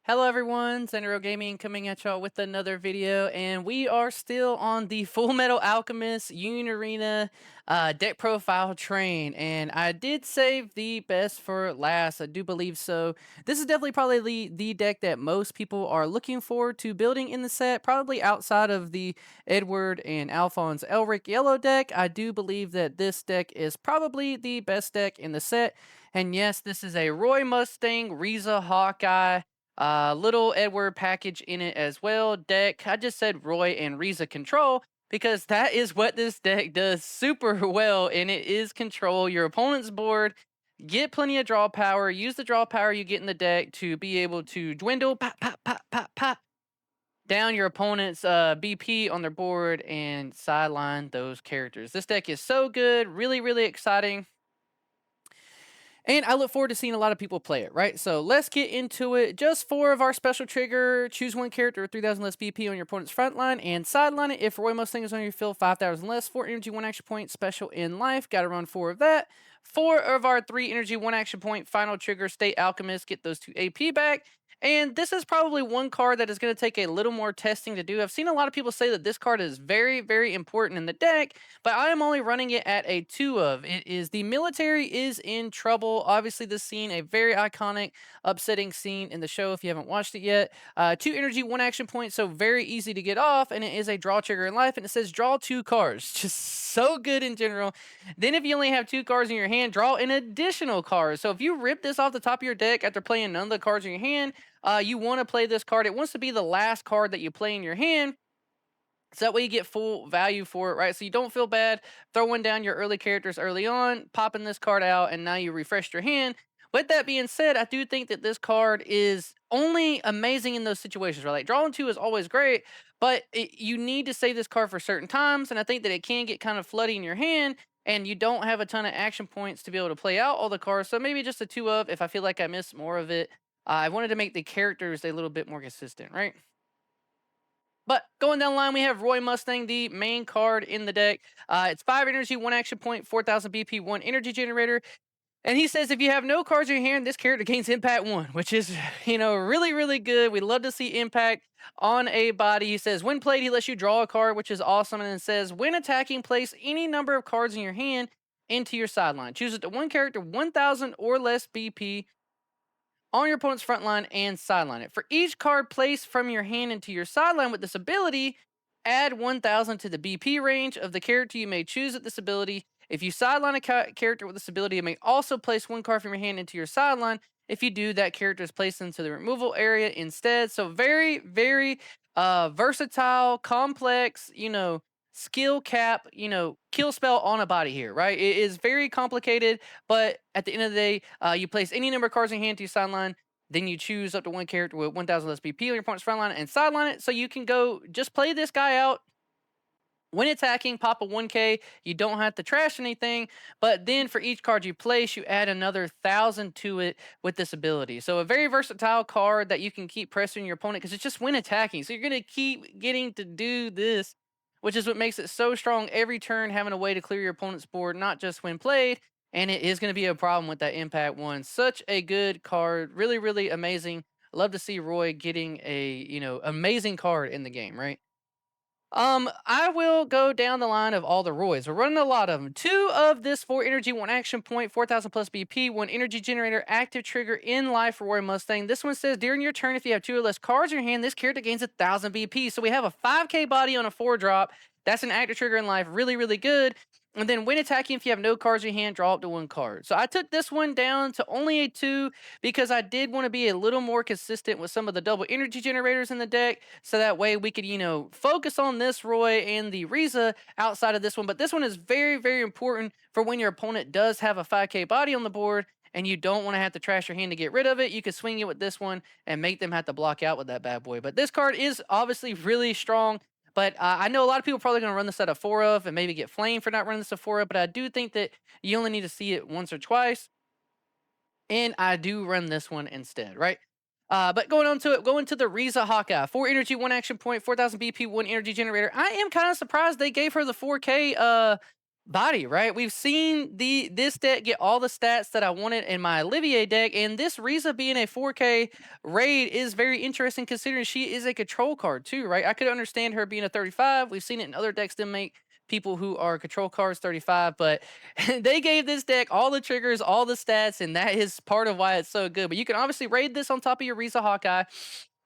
Hello everyone, Zenro Gaming coming at y'all with another video, and we are still on the Fullmetal Alchemist unionarena deck profile train, and I did save the best for last, I do believe so. This is definitely probably the deck that most people are looking forward to building in the set, probably outside of the Edward and Alphonse Elric yellow deck. I do believe that this deck is probably the best deck in the set, and yes, this is a roymustang, rizahawkeye, little Edward package in it as well. Deck, I just said Roy and Riza control because that is what this deck does super well, and it is control your opponent's board. Get plenty of draw power. Use the draw power you get in the deck to be able to dwindle, pop, pop, pop, pop, pop, down your opponent's BP on their board and sideline those characters. This deck is so good, really, really exciting. And I look forward to seeing a lot of people play it, right? So let's get into it. Just 4 of our special trigger. Choose one character with 3,000 less BP on your opponent's front line and sideline it. If Roy Mustang is on your field, 5,000 less. 4 energy, 1 action point, special in life. Got to run 4 of that. 4 of our 3 energy, 1 action point, final trigger, State Alchemist. Get those 2 AP back. And this is probably one card that is going to take a little more testing to do. I've seen a lot of people say that this card is very, very important in the deck, but I am only running it at a 2 of. It is the military is in trouble. Obviously, this scene, a very iconic, upsetting scene in the show if you haven't watched it yet. 2 energy, 1 action point, so very easy to get off, and it is a draw trigger in life, and it says draw 2 cards. Just so good in general. Then if you only have 2 cards in your hand, draw an additional card. So if you rip this off the top of your deck after playing none of the cards in your hand, you want to play this card. It wants to be the last card that you play in your hand, so that way you get full value for it, right? So you don't feel bad throwing down your early characters early on, popping this card out, and now you refreshed your hand. With that being said, I do think that this card is only amazing in those situations, right? Like drawing 2 is always great, but you need to save this card for certain times, and I think that it can get kind of floody in your hand, and you don't have a ton of action points to be able to play out all the cards, so maybe just a 2 of if I feel like I missed more of it. I wanted to make the characters a little bit more consistent, right? But going down the line, we have Roy Mustang, the main card in the deck. It's 5 energy, 1 action point, 4,000 BP, 1 energy generator. And he says if you have no cards in your hand, this character gains impact 1, which is, really, really good. We love to see impact on a body. He says when played, he lets you draw a card, which is awesome. And then says when attacking, place any number of cards in your hand into your sideline. Choose it to one character, 1,000 or less BP on your opponent's front line and sideline it. For each card placed from your hand into your sideline with this ability, add 1,000 to the BP range of the character you may choose with this ability. If you sideline a character with this ability, you may also place 1 card from your hand into your sideline. If you do, that character is placed into the removal area instead. So very, very versatile, complex, skill cap, kill spell on a body here, right? It is very complicated, but at the end of the day, you place any number of cards in your hand to your sideline, then you choose up to 1 character with 1,000 less BP on your opponent's front line and sideline it, so you can go just play this guy out. When attacking, pop a 1K. You don't have to trash anything, but then for each card you place, you add another 1,000 to it with this ability. So a very versatile card that you can keep pressing your opponent because it's just when attacking. So you're going to keep getting to do this, which is what makes it so strong every turn, having a way to clear your opponent's board, not just when played. And it is going to be a problem with that impact 1. Such a good card. Really, really amazing. Love to see Roy getting a, amazing card in the game, right? I will go down the line of all the Roys. We're running a lot of them. 2 of this 4 energy, 1 action point, 4,000 plus BP, 1 energy generator, active trigger in life for Roy Mustang. This one says during your turn, if you have 2 or less cards in your hand, this character gains 1,000 BP. So we have a 5K body on a 4 drop. That's an active trigger in life. Really, really good. And then when attacking, if you have no cards in your hand, draw up to 1 card. So I took this one down to only a 2 because I did want to be a little more consistent with some of the double energy generators in the deck. So that way we could, focus on this Roy and the Riza outside of this one. But this one is very, very important for when your opponent does have a 5K body on the board and you don't want to have to trash your hand to get rid of it. You can swing it with this one and make them have to block out with that bad boy. But this card is obviously really strong. But I know a lot of people are probably going to run this at a 4 of and maybe get flamed for not running this at 4 of. But I do think that you only need to see it once or twice. And I do run this one instead, right? But going on to it, going to the rizahawkeye. 4 energy, 1 action point, 4,000 BP, 1 energy generator. I am kind of surprised they gave her the 4K body, right? We've seen this deck get all the stats that I wanted in my Olivier deck, and this Riza being a 4K raid is very interesting considering she is a control card too, right? I could understand her being a 35. We've seen it in other decks that make people who are control cards 35, but they gave this deck all the triggers, all the stats, and that is part of why it's so good. But you can obviously raid this on top of your rizahawkeye.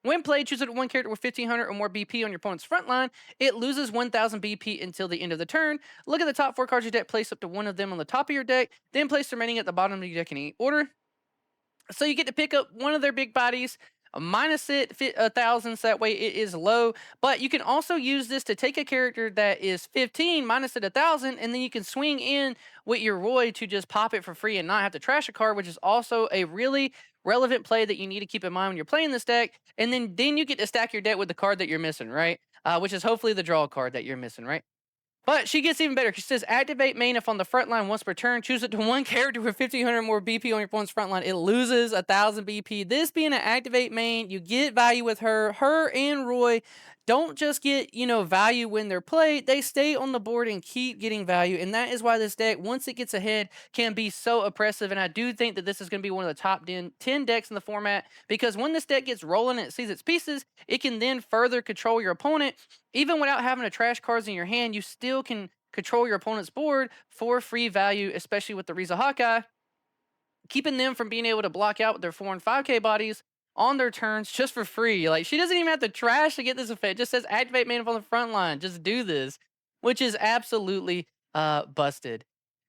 When played, choose one character with 1500 or more BP on your opponent's front line. It loses 1000 BP until the end of the turn. Look at the top 4 cards of your deck, place up to one of them on the top of your deck, then place the remaining at the bottom of your deck in any order. So you get to pick up one of their big bodies, minus it 1,000, so that way it is low. But you can also use this to take a character that is 15, minus it 1,000, and then you can swing in with your Roy to just pop it for free and not have to trash a card, which is also a really relevant play that you need to keep in mind when you're playing this deck. And then you get to stack your deck with the card that you're missing, right? Which is hopefully the draw card that you're missing, right? But she gets even better. She says, activate main if on the front line once per turn. Choose it to one character with 1,500 more BP on your opponent's front line. It loses 1,000 BP. This being an activate main, you get value with her. Her and Roy don't just get, value when they're played. They stay on the board and keep getting value. And that is why this deck, once it gets ahead, can be so oppressive. And I do think that this is going to be one of the top 10 decks in the format, because when this deck gets rolling and it sees its pieces, it can then further control your opponent. Even without having to trash cards in your hand, you still can control your opponent's board for free value, especially with the rizahawkeye, keeping them from being able to block out with their 4 and 5K bodies on their turns just for free. Like, she doesn't even have to trash to get this effect. It just says activate main on the front line. Just do this, which is absolutely busted.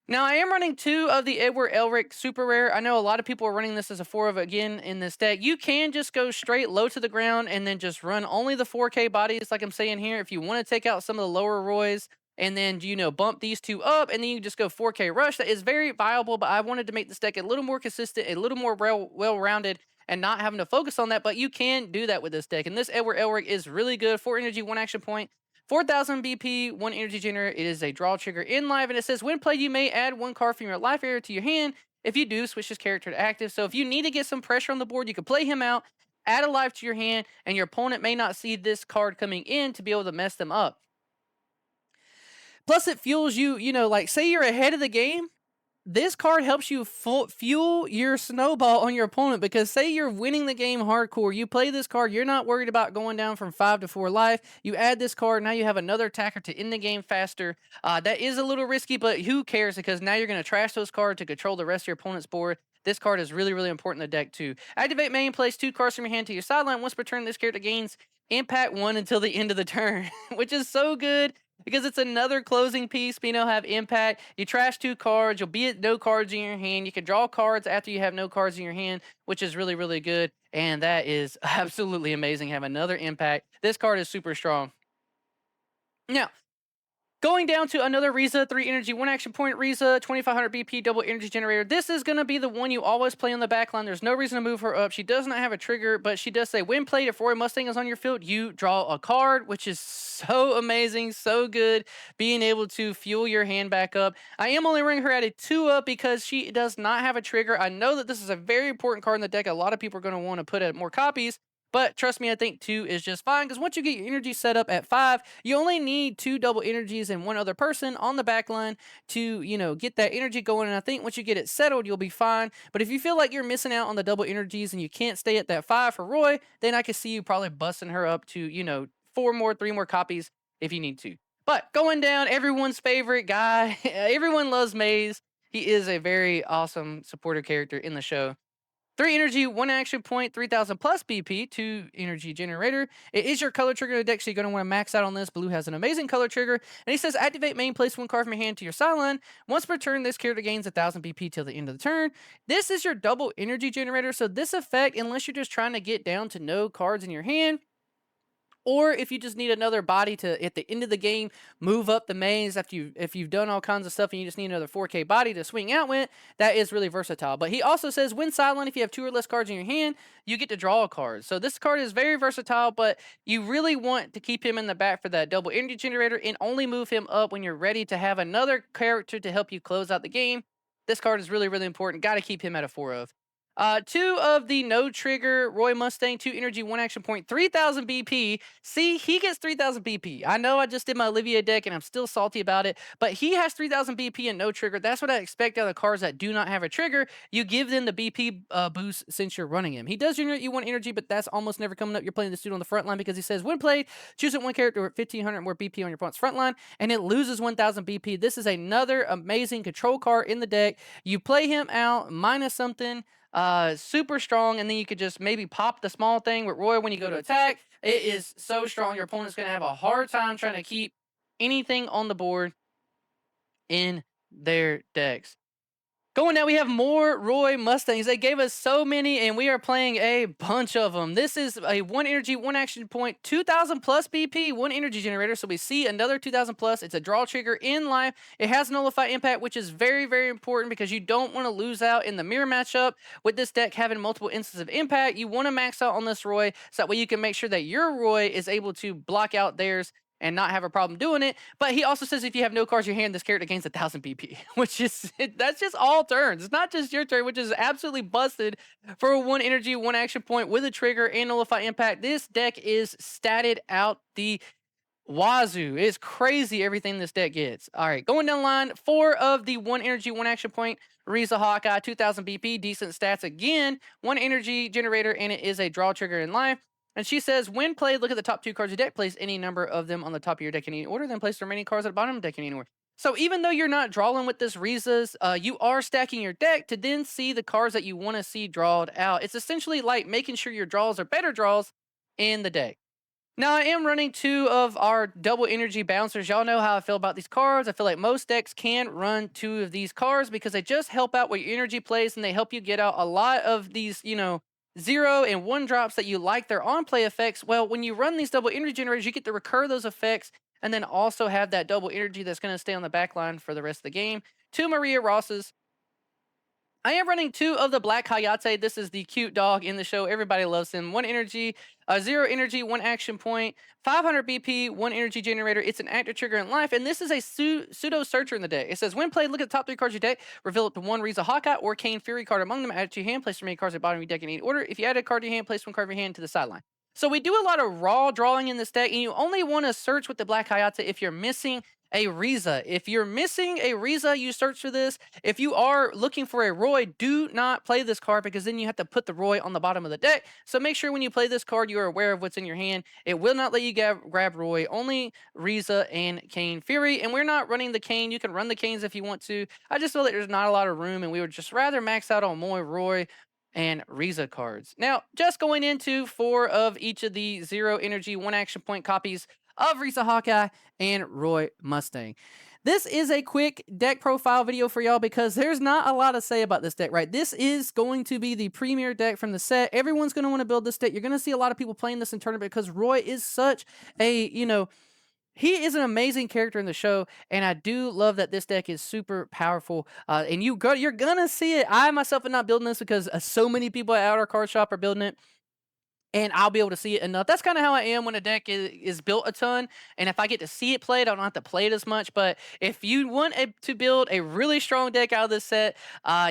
Now, I am running 2 of the Edward Elric super rare. I know a lot of people are running this as a 4 of again in this deck. You can just go straight low to the ground and then just run only the 4K bodies, like I'm saying here. If you want to take out some of the lower Roys and then, bump these 2 up, and then you just go 4K rush, that is very viable. But I wanted to make this deck a little more consistent, a little more well-rounded, and not having to focus on that. But you can do that with this deck. And this Edward Elric is really good. 4 energy, 1 action point. 4,000 BP, 1 energy generator. It is a draw trigger in live, and it says when played, you may add 1 card from your life area to your hand. If you do, switch this character to active. So if you need to get some pressure on the board, you can play him out, add a life to your hand, and your opponent may not see this card coming in to be able to mess them up. Plus, it fuels you, like say you're ahead of the game. This card helps you fuel your snowball on your opponent, because say you're winning the game hardcore, you play this card, you're not worried about going down from 5 to 4 life. You add this card, now you have another attacker to end the game faster. That is a little risky, but who cares, because now you're going to trash those cards to control the rest of your opponent's board. This card is really, really important in the deck too. Activate main, place 2 cards from your hand to your sideline. Once per turn, this character gains impact 1 until the end of the turn, which is so good, because it's another closing piece. Have impact. You trash 2 cards. You'll be at no cards in your hand. You can draw cards after you have no cards in your hand, which is really, really good. And that is absolutely amazing. Have another impact. This card is super strong. Now, going down to another Riza, 3 energy, 1 action point Riza, 2,500 BP, double energy generator. This is going to be the one you always play on the back line. There's no reason to move her up. She does not have a trigger, but she does say, when played, if Roy Mustang is on your field, you draw a card, which is so amazing, so good, being able to fuel your hand back up. I am only running her at a 2 up because she does not have a trigger. I know that this is a very important card in the deck. A lot of people are going to want to put out more copies. But trust me, I think 2 is just fine, because once you get your energy set up at 5, you only need 2 double energies and 1 other person on the back line to, get that energy going. And I think once you get it settled, you'll be fine. But if you feel like you're missing out on the double energies and you can't stay at that 5 for Roy, then I can see you probably busting her up to, 4 more, 3 more copies if you need to. But going down, everyone's favorite guy. Everyone loves Maze. He is a very awesome supporter character in the show. 3 energy, 1 action point, 3,000 plus BP, 2 energy generator. It is your color trigger in the deck, so you're going to want to max out on this. Blue has an amazing color trigger. And he says, activate main, place 1 card from your hand to your sideline. Once per turn, this character gains 1,000 BP till the end of the turn. This is your double energy generator. So this effect, unless you're just trying to get down to no cards in your hand, or if you just need another body to, at the end of the game, move up the maze after if you've done all kinds of stuff and you just need another 4K body to swing out with, that is really versatile. But he also says, when sideline, if you have 2 or less cards in your hand, you get to draw a card. So this card is very versatile, but you really want to keep him in the back for that double energy generator and only move him up when you're ready to have another character to help you close out the game. This card is really, really important. Got to keep him at a 4 of. Two of the no trigger Roy Mustang, 2 energy, 1 action point, 3000 BP. See, he gets 3000 BP. I know I just did my Olivia deck and I'm still salty about it, but he has 3000 BP and no trigger. That's what I expect out of the cards that do not have a trigger. You give them the BP boost since you're running him. He does generate you 1 energy, but that's almost never coming up. You're playing this dude on the front line because he says, when played, choose one character with 1500 more BP on your opponent's front line, and it loses 1000 BP. This is another amazing control card in the deck. You play him out, minus something, super strong, and then you could just maybe pop the small thing with Roy when you go to attack. It is so strong, your opponent's going to have a hard time trying to keep anything on the board in their decks. Going now, we have more Roy Mustangs. They gave us so many, and we are playing a bunch of them. This is a 1 energy, 1 action point, 2000 plus BP, 1 energy generator. So we see another 2000 plus. It's a draw trigger in life. It has nullify impact, which is very, very important because you don't want to lose out in the mirror matchup with this deck having multiple instances of impact. You want to max out on this Roy so that way you can make sure that your Roy is able to block out theirs and not have a problem doing it. But he also says if you have no cards in your hand, this character gains 1000 BP, which is, that's just all turns. It's not just your turn, which is absolutely busted for a 1 energy, 1 action point with a trigger and nullify impact. This deck is statted out the wazoo. It's crazy everything this deck gets. All right, going down the line, 4 of the 1 energy, 1 action point, rizahawkeye, 2000 BP, decent stats again, 1 energy generator, and it is a draw trigger in life. And she says, when played, look at the top 2 cards of your deck, place any number of them on the top of your deck in any order, then place the remaining cards at the bottom of the deck in any order. So even though you're not drawing with this Rizas, you are stacking your deck to then see the cards that you want to see drawed out. It's essentially like making sure your draws are better draws in the deck. Now, I am running 2 of our double energy bouncers. Y'all know how I feel about these cards. I feel like most decks can run 2 of these cards because they just help out with your energy plays and they help you get out a lot of these, 0 and 1 drops that you like their on play effects. Well, when you run these double energy generators, you get to recur those effects and then also have that double energy that's going to stay on the back line for the rest of the game. 2 Maria Rosses. I am running 2 of the Black Hayate. This is the cute dog in the show. Everybody loves him. 1 energy, 0 energy, 1 action point, 500 BP, 1 energy generator. It's an active trigger in life, and this is a pseudo searcher in the deck. It says, when played, look at the top 3 cards of your deck, reveal up to 1 rizahawkeye or Cane Fury card among them, add it to your hand, place the remaining cards at the bottom of your deck in any order. If you add a card to your hand, place 1 card of your hand to the sideline. So we do a lot of raw drawing in this deck, and you only want to search with the Black Hayate if you're missing a Riza. If you're missing a Riza, you search for this. If you are looking for a Roy, do not play this card because then you have to put the Roy on the bottom of the deck. So make sure when you play this card, you are aware of what's in your hand. It will not let you grab Roy, only Riza and Cane Fury. And we're not running the Cane. You can run the Canes if you want to. I just feel that there's not a lot of room and we would just rather max out on more Roy and Riza cards. Now, just going into 4 of each of the 0 energy, 1 action point copies of rizahawkeye and Roy Mustang. This is a quick deck profile video for y'all because there's not a lot to say about this deck, right? This is going to be the premier deck from the set. Everyone's going to want to build this deck. You're going to see a lot of people playing this in tournament because Roy is such a, he is an amazing character in the show, and I do love that this deck is super powerful. And you're gonna see it. I myself am not building this because so many people at our card shop are building it. And I'll be able to see it enough. That's kind of how I am when a deck is built a ton. And if I get to see it played, I don't have to play it as much. But if you want to build a really strong deck out of this set,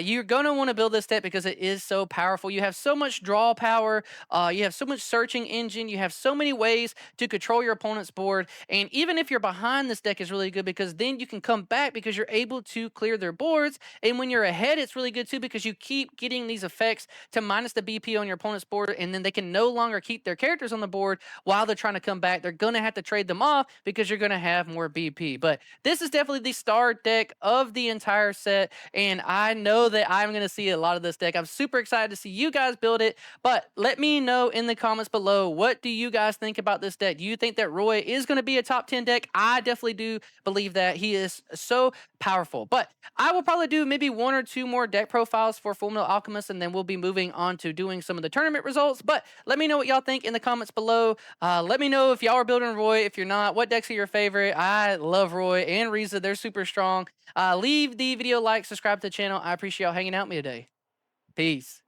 you're going to want to build this deck because it is so powerful. You have so much draw power. You have so much searching engine. You have so many ways to control your opponent's board. And even if you're behind, this deck is really good because then you can come back because you're able to clear their boards. And when you're ahead, it's really good too because you keep getting these effects to minus the BP on your opponent's board. And then they can no longer keep their characters on the board while they're trying to come back. They're going to have to trade them off because you're going to have more BP. But this is definitely the star deck of the entire set, and I know that I'm going to see a lot of this deck. I'm super excited to see you guys build it, but let me know in the comments below, what do you guys think about this deck? Do you think that Roy is going to be a top 10 deck? I definitely do believe that. He is so powerful. But I will probably do maybe 1 or 2 more deck profiles for Fullmetal Alchemist, and then we'll be moving on to doing some of the tournament results. But let me know what y'all think in the comments below. Let me know if y'all are building Roy. If you're not, what decks are your favorite? I love Roy and Riza. They're super strong. Leave the video a like, subscribe to the channel. I appreciate y'all hanging out with me today. Peace.